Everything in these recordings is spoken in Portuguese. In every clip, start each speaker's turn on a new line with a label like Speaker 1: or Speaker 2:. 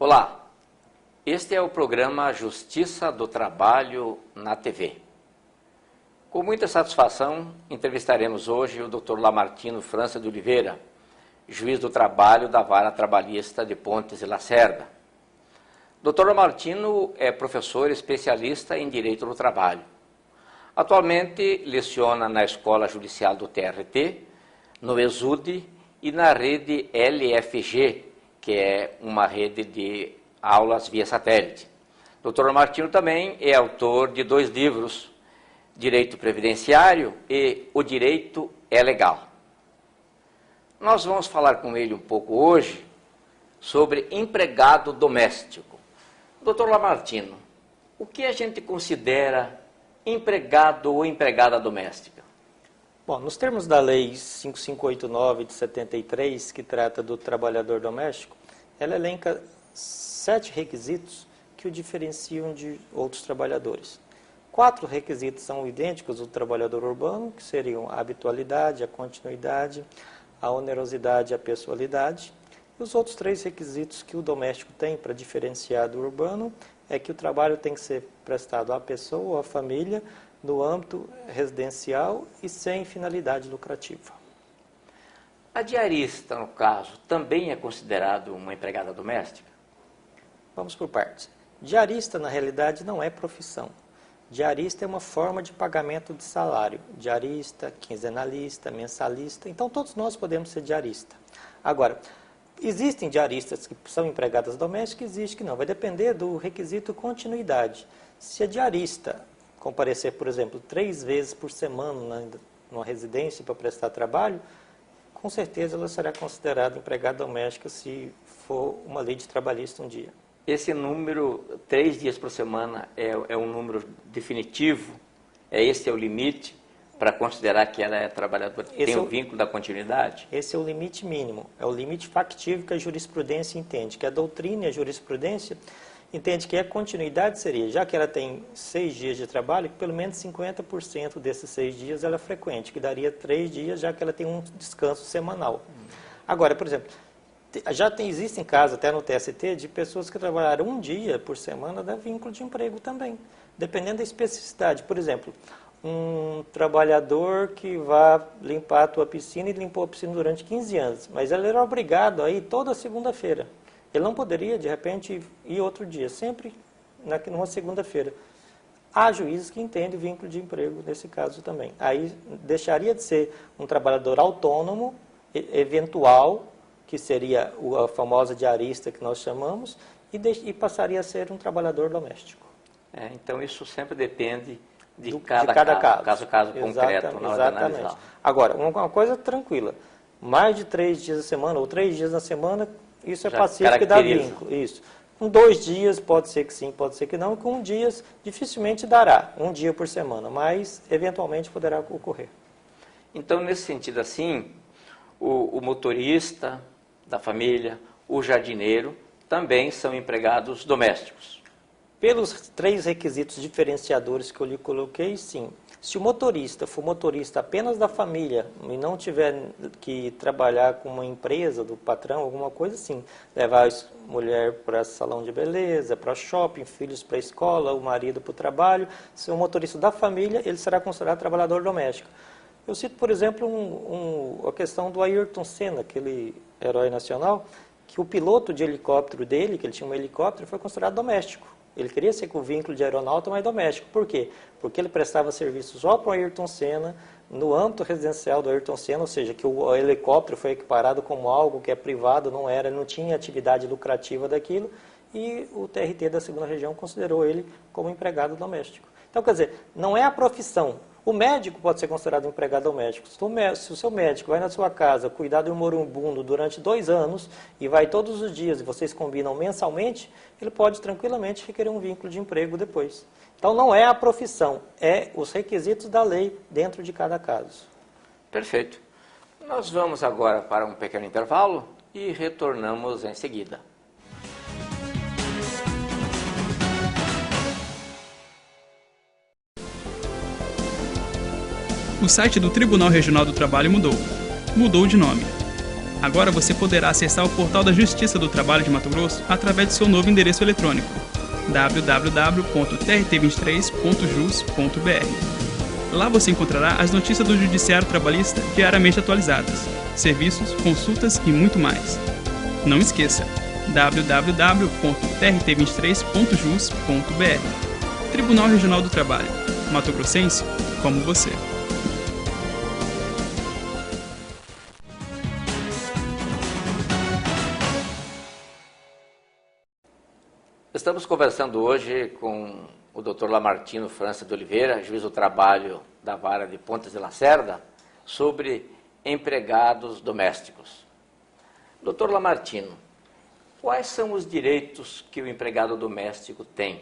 Speaker 1: Olá, este é o programa Justiça do Trabalho na TV. Com muita satisfação, entrevistaremos hoje o Dr. Lamartino França de Oliveira, juiz do trabalho da Vara Trabalhista de Pontes e Lacerda. Dr. Lamartino é professor especialista em Direito do Trabalho. Atualmente leciona na Escola Judicial do TRT, no ESUD e na rede LFG, que é uma rede de aulas via satélite. Dr. Lamartino também é autor de 2 livros, Direito Previdenciário e O Direito é Legal. Nós vamos falar com ele um pouco hoje sobre empregado doméstico. Dr. Lamartino, o que a gente considera empregado ou empregada doméstica?
Speaker 2: Bom, nos termos da Lei 5589 de 73, que trata do trabalhador doméstico, ela elenca 7 requisitos que o diferenciam de outros trabalhadores. 4 requisitos são idênticos do trabalhador urbano, que seriam a habitualidade, a continuidade, a onerosidade e a pessoalidade. E os outros 3 requisitos que o doméstico tem para diferenciar do urbano é que o trabalho tem que ser prestado à pessoa ou à família, no âmbito residencial e sem finalidade lucrativa.
Speaker 1: A diarista, no caso, também é considerado uma empregada doméstica?
Speaker 2: Vamos por partes. Diarista, na realidade, não é profissão. Diarista é uma forma de pagamento de salário. Diarista, quinzenalista, mensalista. Então, todos nós podemos ser diarista. Agora, existem diaristas que são empregadas domésticas, existe que não. Vai depender do requisito continuidade. Se a diarista comparecer, por exemplo, 3 vezes por semana numa residência para prestar trabalho, com certeza ela será considerada empregada doméstica se for uma lei de trabalhista um dia.
Speaker 1: Esse número, 3 dias por semana, é um número definitivo? Esse é o limite para considerar que ela é trabalhadora? Tem um vínculo da continuidade?
Speaker 2: Esse é o limite mínimo, é o limite factível que a jurisprudência entende, que a doutrina e a jurisprudência entende que a continuidade seria, já que ela tem 6 dias de trabalho, que pelo menos 50% desses 6 dias ela é frequente, que daria 3 dias, já que ela tem um descanso semanal. Agora, por exemplo, existem casos, até no TST, de pessoas que trabalharam 1 dia por semana, dá vínculo de emprego também, dependendo da especificidade. Por exemplo, um trabalhador que vai limpar a tua piscina e limpou a piscina durante 15 anos, mas ele era obrigado a ir toda segunda-feira. Ele não poderia, de repente, ir outro dia, sempre numa segunda-feira. Há juízes que entendem o vínculo de emprego nesse caso também. Aí deixaria de ser um trabalhador autônomo, eventual, que seria a famosa diarista que nós chamamos, e passaria a ser um trabalhador doméstico.
Speaker 1: Então isso sempre depende de cada caso concreto na hora de analisar.
Speaker 2: Agora, uma coisa tranquila, mais de 3 dias na semana, ou 3 dias na semana, isso é pacífico e dá vínculo. Isso. Com 2 dias pode ser que sim, pode ser que não. Com 1 dia dificilmente dará, 1 dia por semana, mas eventualmente poderá ocorrer.
Speaker 1: Então, nesse sentido assim, o motorista da família, o jardineiro, também são empregados domésticos.
Speaker 2: Pelos 3 requisitos diferenciadores que eu lhe coloquei, sim. Se o motorista for motorista apenas da família e não tiver que trabalhar com uma empresa do patrão, alguma coisa assim, levar a mulher para salão de beleza, para shopping, filhos para a escola, o marido para o trabalho, se é um motorista da família, ele será considerado trabalhador doméstico. Eu cito, por exemplo, a questão do Ayrton Senna, aquele herói nacional, que o piloto de helicóptero dele, que ele tinha um helicóptero, foi considerado doméstico. Ele queria ser com vínculo de aeronauta, mas doméstico. Por quê? Porque ele prestava serviço só para o Ayrton Senna, no âmbito residencial do Ayrton Senna, ou seja, que o helicóptero foi equiparado como algo que é privado, não tinha atividade lucrativa daquilo, e o TRT da 2ª Região considerou ele como empregado doméstico. Então, quer dizer, não é a profissão. O médico pode ser considerado empregado doméstico. Se o seu médico vai na sua casa cuidar de um moribundo durante 2 anos e vai todos os dias e vocês combinam mensalmente, ele pode tranquilamente requerer um vínculo de emprego depois. Então não é a profissão, é os requisitos da lei dentro de cada caso.
Speaker 1: Perfeito. Nós vamos agora para um pequeno intervalo e retornamos em seguida.
Speaker 3: O site do Tribunal Regional do Trabalho mudou de nome. Agora você poderá acessar o portal da Justiça do Trabalho de Mato Grosso através de seu novo endereço eletrônico, www.trt23.jus.br. Lá você encontrará as notícias do Judiciário Trabalhista diariamente atualizadas, serviços, consultas e muito mais. Não esqueça, www.trt23.jus.br. Tribunal Regional do Trabalho, Mato Grossense como você.
Speaker 1: Estamos conversando hoje com o Dr. Lamartino França de Oliveira, juiz do trabalho da Vara de Pontas de Lacerda, sobre empregados domésticos. Dr. Lamartino, quais são os direitos que o empregado doméstico tem?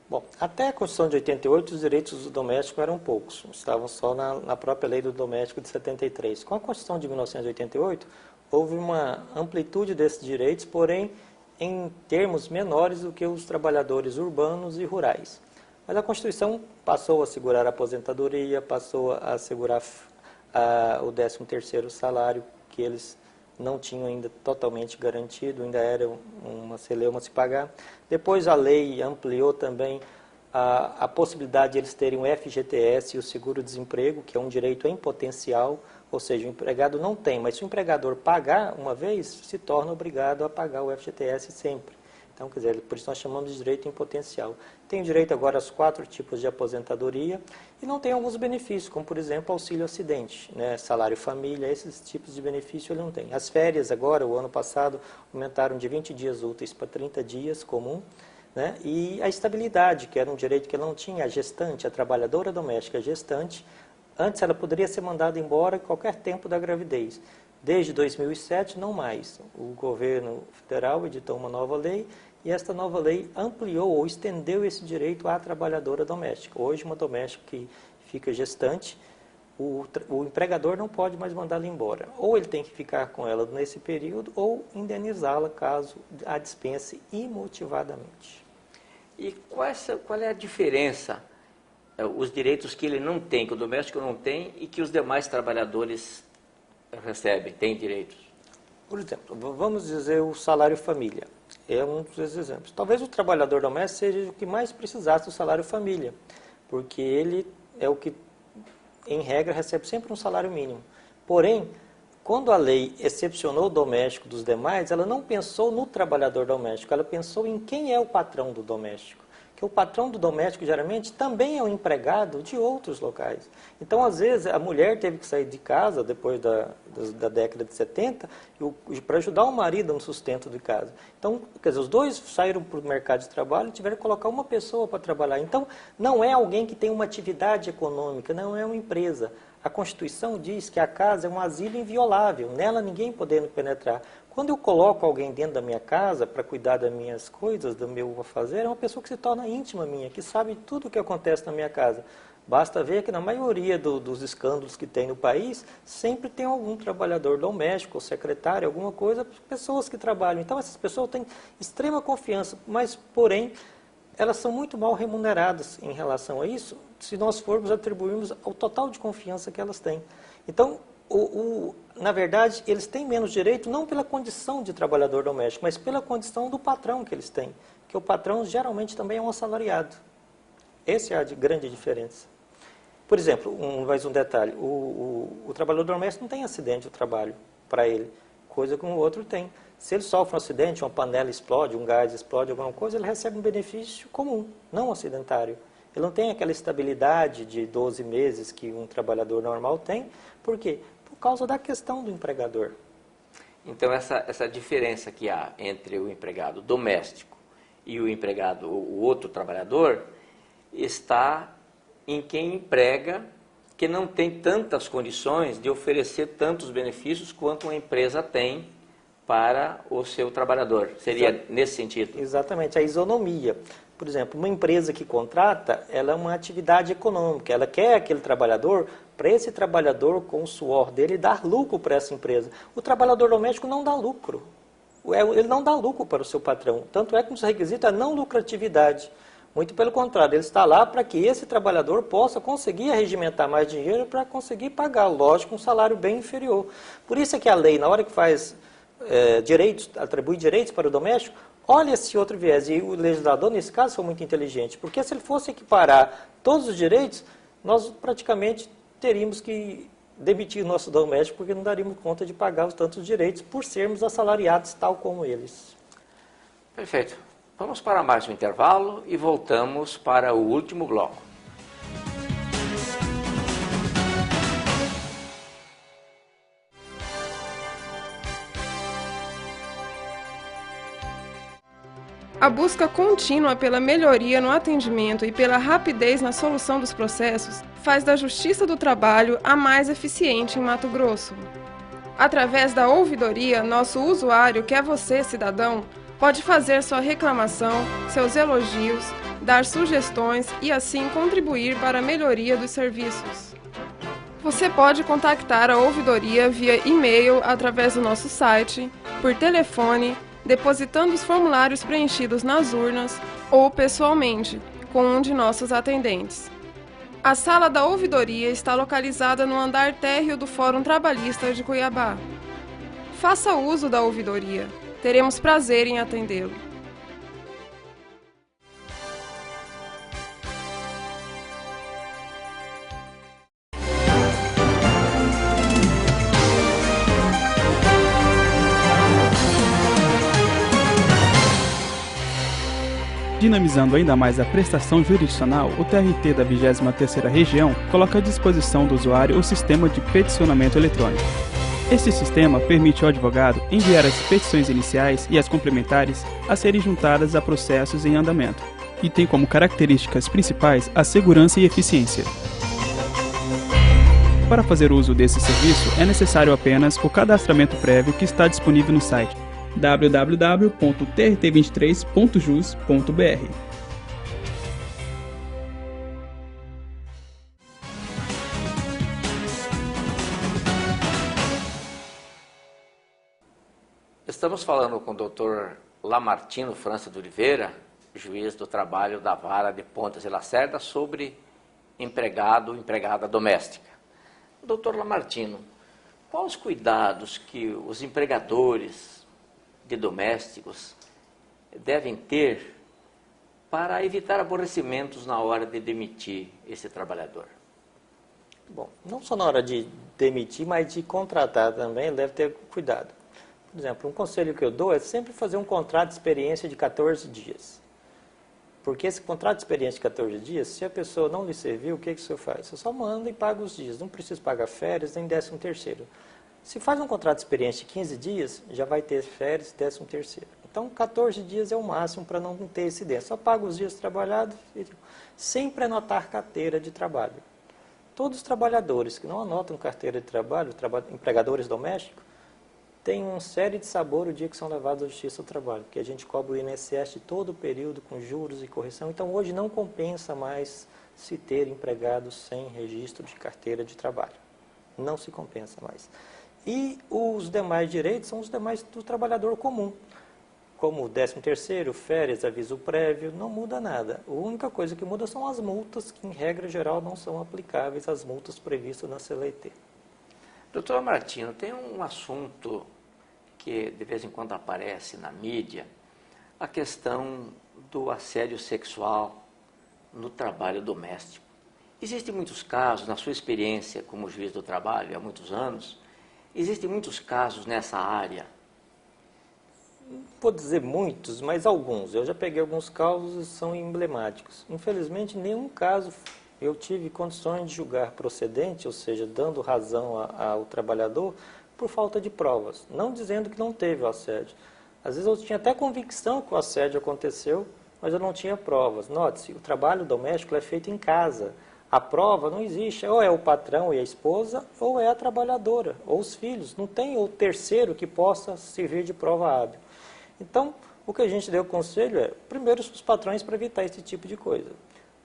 Speaker 2: Bom, até a Constituição de 88, os direitos do doméstico eram poucos, estavam só na própria Lei do Doméstico de 73. Com a Constituição de 1988, houve uma amplitude desses direitos, porém, em termos menores do que os trabalhadores urbanos e rurais. Mas a Constituição passou a assegurar a aposentadoria, passou a assegurar o 13º salário, que eles não tinham ainda totalmente garantido, ainda era uma celeuma a se pagar. Depois a lei ampliou também a possibilidade de eles terem o FGTS e o seguro-desemprego, que é um direito em potencial, ou seja, o empregado não tem, mas se o empregador pagar uma vez, se torna obrigado a pagar o FGTS sempre. Então, quer dizer, por isso nós chamamos de direito em potencial. Tem direito agora aos 4 tipos de aposentadoria e não tem alguns benefícios, como, por exemplo, auxílio-acidente, né? Salário família, esses tipos de benefício ele não tem. As férias agora, o ano passado, aumentaram de 20 dias úteis para 30 dias comum, né? E a estabilidade, que era um direito que não tinha a gestante, a trabalhadora doméstica gestante. Antes ela poderia ser mandada embora em qualquer tempo da gravidez. Desde 2007, não mais. O governo federal editou uma nova lei e esta nova lei ampliou ou estendeu esse direito à trabalhadora doméstica. Hoje, uma doméstica que fica gestante, o empregador não pode mais mandá-la embora. Ou ele tem que ficar com ela nesse período ou indenizá-la caso a dispense imotivadamente.
Speaker 1: E qual é a diferença? Os direitos que ele não tem, que o doméstico não tem e que os demais trabalhadores recebem, têm direitos?
Speaker 2: Por exemplo, vamos dizer o salário família, é um dos exemplos. Talvez o trabalhador doméstico seja o que mais precisasse do salário família, porque ele é o que, em regra, recebe sempre um salário mínimo. Porém, quando a lei excepcionou o doméstico dos demais, ela não pensou no trabalhador doméstico, ela pensou em quem é o patrão do doméstico. Que o patrão do doméstico, geralmente, também é um empregado de outros locais. Então, às vezes, a mulher teve que sair de casa, depois da década de 70, para ajudar o marido no sustento de casa. Então, quer dizer, os dois saíram para o mercado de trabalho e tiveram que colocar uma pessoa para trabalhar. Então, não é alguém que tem uma atividade econômica, não é uma empresa. A Constituição diz que a casa é um asilo inviolável, nela ninguém podendo penetrar. Quando eu coloco alguém dentro da minha casa para cuidar das minhas coisas, do meu afazer, é uma pessoa que se torna íntima minha, que sabe tudo o que acontece na minha casa. Basta ver que na maioria dos escândalos que tem no país, sempre tem algum trabalhador doméstico, ou secretário, alguma coisa, pessoas que trabalham. Então essas pessoas têm extrema confiança, mas porém elas são muito mal remuneradas em relação a isso, se nós formos atribuirmos ao total de confiança que elas têm. Então, na verdade, eles têm menos direito não pela condição de trabalhador doméstico, mas pela condição do patrão que eles têm, que o patrão geralmente também é um assalariado. Essa é a grande diferença. Por exemplo, mais um detalhe, o trabalhador doméstico não tem acidente de trabalho para ele, coisa que o outro tem. Se ele sofre um acidente, uma panela explode, um gás explode, alguma coisa, ele recebe um benefício comum, não acidentário. Ele não tem aquela estabilidade de 12 meses que um trabalhador normal tem. Por quê? Por causa da questão do empregador.
Speaker 1: Então, essa diferença que há entre o empregado doméstico e o outro trabalhador, está em quem emprega, que não tem tantas condições de oferecer tantos benefícios quanto uma empresa tem para o seu trabalhador. Seria nesse sentido?
Speaker 2: Exatamente, a isonomia. Por exemplo, uma empresa que contrata, ela é uma atividade econômica, ela quer aquele trabalhador, para esse trabalhador, com o suor dele, dar lucro para essa empresa. O trabalhador doméstico não dá lucro, ele não dá lucro para o seu patrão, tanto é que um dos requisitos é a não lucratividade. Muito pelo contrário, ele está lá para que esse trabalhador possa conseguir arregimentar mais dinheiro para conseguir pagar, lógico, um salário bem inferior. Por isso é que a lei, na hora que faz direitos, atribui direitos para o doméstico, olha esse outro viés. E o legislador, nesse caso, foi muito inteligente, porque se ele fosse equiparar todos os direitos, nós praticamente teríamos que demitir o nosso doméstico, porque não daríamos conta de pagar os tantos direitos por sermos assalariados tal como eles.
Speaker 1: Perfeito. Vamos para mais um intervalo e voltamos para o último bloco.
Speaker 4: A busca contínua pela melhoria no atendimento e pela rapidez na solução dos processos faz da Justiça do Trabalho a mais eficiente em Mato Grosso. Através da ouvidoria, nosso usuário, que é você, cidadão, pode fazer sua reclamação, seus elogios, dar sugestões e assim contribuir para a melhoria dos serviços. Você pode contactar a ouvidoria via e-mail através do nosso site, por telefone, depositando os formulários preenchidos nas urnas ou pessoalmente, com um de nossos atendentes. A sala da ouvidoria está localizada no andar térreo do Fórum Trabalhista de Cuiabá. Faça uso da ouvidoria. Teremos prazer em atendê-lo.
Speaker 3: Dinamizando ainda mais a prestação jurisdicional, o TRT da 23ª Região coloca à disposição do usuário o sistema de peticionamento eletrônico. Este sistema permite ao advogado enviar as petições iniciais e as complementares a serem juntadas a processos em andamento, e tem como características principais a segurança e eficiência. Para fazer uso desse serviço, é necessário apenas o cadastramento prévio que está disponível no site www.trt23.jus.br.
Speaker 1: Estamos falando com o Dr. Lamartino França de Oliveira, juiz do trabalho da Vara de Pontas e Lacerda, sobre empregado e empregada doméstica. Dr. Lamartino, quais os cuidados que os empregadores de domésticos devem ter para evitar aborrecimentos na hora de demitir esse trabalhador?
Speaker 2: Bom, não só na hora de demitir, mas de contratar também, deve ter cuidado. Por exemplo, um conselho que eu dou é sempre fazer um contrato de experiência de 14 dias. Porque esse contrato de experiência de 14 dias, se a pessoa não lhe serviu, o que que o senhor faz? Você só manda e paga os dias, não precisa pagar férias nem 13º. Se faz um contrato de experiência de 15 dias, já vai ter férias e 13º. Então, 14 dias é o máximo para não ter incidência. Só paga os dias trabalhados e sempre anotar carteira de trabalho. Todos os trabalhadores que não anotam carteira de trabalho, empregadores domésticos, têm uma série de sabor o dia que são levados à Justiça do Trabalho, porque a gente cobra o INSS de todo o período com juros e correção. Então, hoje não compensa mais se ter empregados sem registro de carteira de trabalho. Não se compensa mais. E os demais direitos são os demais do trabalhador comum, como 13º, férias, aviso prévio, não muda nada. A única coisa que muda são as multas, que em regra geral não são aplicáveis às multas previstas na CLT.
Speaker 1: Doutor Martino, tem um assunto que de vez em quando aparece na mídia, a questão do assédio sexual no trabalho doméstico. Existem muitos casos, na sua experiência como juiz do trabalho há muitos anos, existem muitos casos nessa área?
Speaker 2: Não vou dizer muitos, mas alguns. Eu já peguei alguns casos e são emblemáticos. Infelizmente, nenhum caso eu tive condições de julgar procedente, ou seja, dando razão ao trabalhador, por falta de provas. Não dizendo que não teve o assédio. Às vezes eu tinha até convicção que o assédio aconteceu, mas eu não tinha provas. Note-se, o trabalho doméstico é feito em casa. A prova não existe, ou é o patrão e a esposa, ou é a trabalhadora, ou os filhos. Não tem o terceiro que possa servir de prova hábil. Então, o que a gente deu conselho é, primeiro, os patrões para evitar esse tipo de coisa.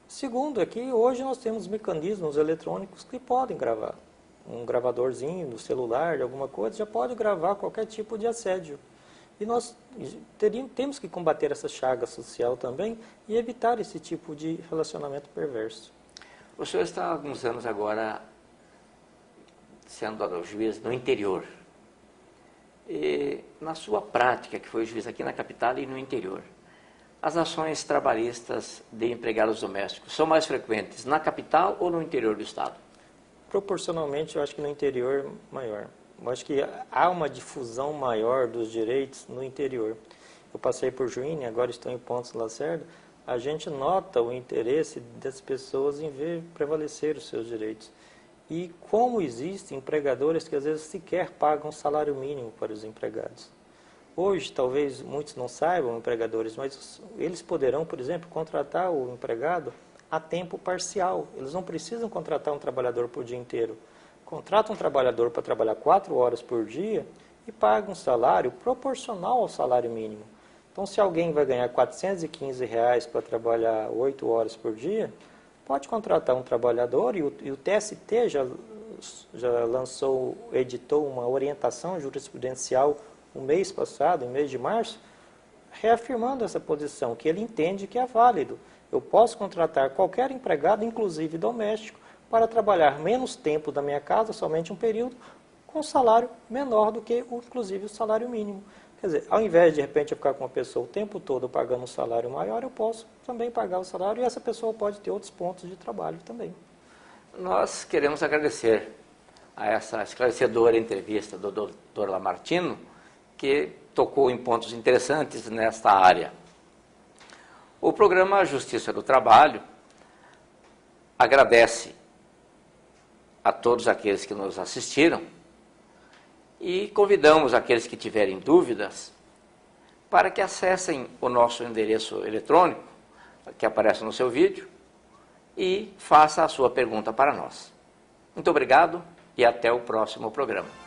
Speaker 2: Segundo, é que hoje nós temos mecanismos eletrônicos que podem gravar. Um gravadorzinho no celular, de alguma coisa, já pode gravar qualquer tipo de assédio. E nós temos que combater essa chaga social também e evitar esse tipo de relacionamento perverso.
Speaker 1: O senhor está há alguns anos agora sendo juiz no interior. E na sua prática, que foi juiz aqui na capital e no interior, as ações trabalhistas de empregados domésticos são mais frequentes na capital ou no interior do estado?
Speaker 2: Proporcionalmente, eu acho que no interior maior. Eu acho que há uma difusão maior dos direitos no interior. Eu passei por Juína, agora estou em Pontes Lacerda. A gente nota o interesse das pessoas em ver prevalecer os seus direitos. E como existem empregadores que às vezes sequer pagam salário mínimo para os empregados. Hoje, talvez muitos não saibam, empregadores, mas eles poderão, por exemplo, contratar o empregado a tempo parcial. Eles não precisam contratar um trabalhador por dia inteiro. Contratam um trabalhador para trabalhar 4 horas por dia e pagam um salário proporcional ao salário mínimo. Então, se alguém vai ganhar R$ 415 para trabalhar 8 horas por dia, pode contratar um trabalhador e o TST já editou uma orientação jurisprudencial no mês passado, em mês de março, reafirmando essa posição, que ele entende que é válido. Eu posso contratar qualquer empregado, inclusive doméstico, para trabalhar menos tempo da minha casa, somente um período, com salário menor do que, inclusive, o salário mínimo. Quer dizer, ao invés de repente eu ficar com uma pessoa o tempo todo pagando um salário maior, eu posso também pagar o salário e essa pessoa pode ter outros pontos de trabalho também.
Speaker 1: Nós queremos agradecer a essa esclarecedora entrevista do Dr. Lamartino, que tocou em pontos interessantes nesta área. O programa Justiça do Trabalho agradece a todos aqueles que nos assistiram e convidamos aqueles que tiverem dúvidas para que acessem o nosso endereço eletrônico, que aparece no seu vídeo, e faça a sua pergunta para nós. Muito obrigado e até o próximo programa.